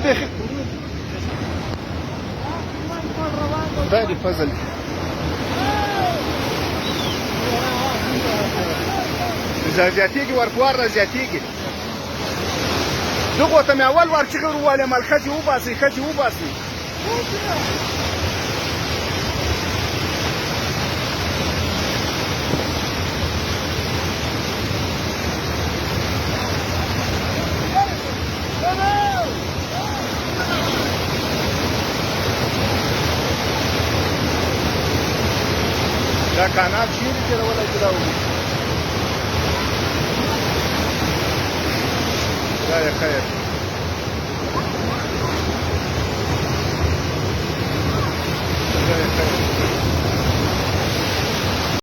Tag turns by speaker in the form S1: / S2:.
S1: بیخي خدای دې فضل زیاتېږي ورکوار را زیاتېږي دغو ته مې اول وار چغې ور وویلې مال ښځې وباسئ ښځې وباسئ دا کانال چیرې تېرولی چې دا وګورئ خدای خیر خدای خیر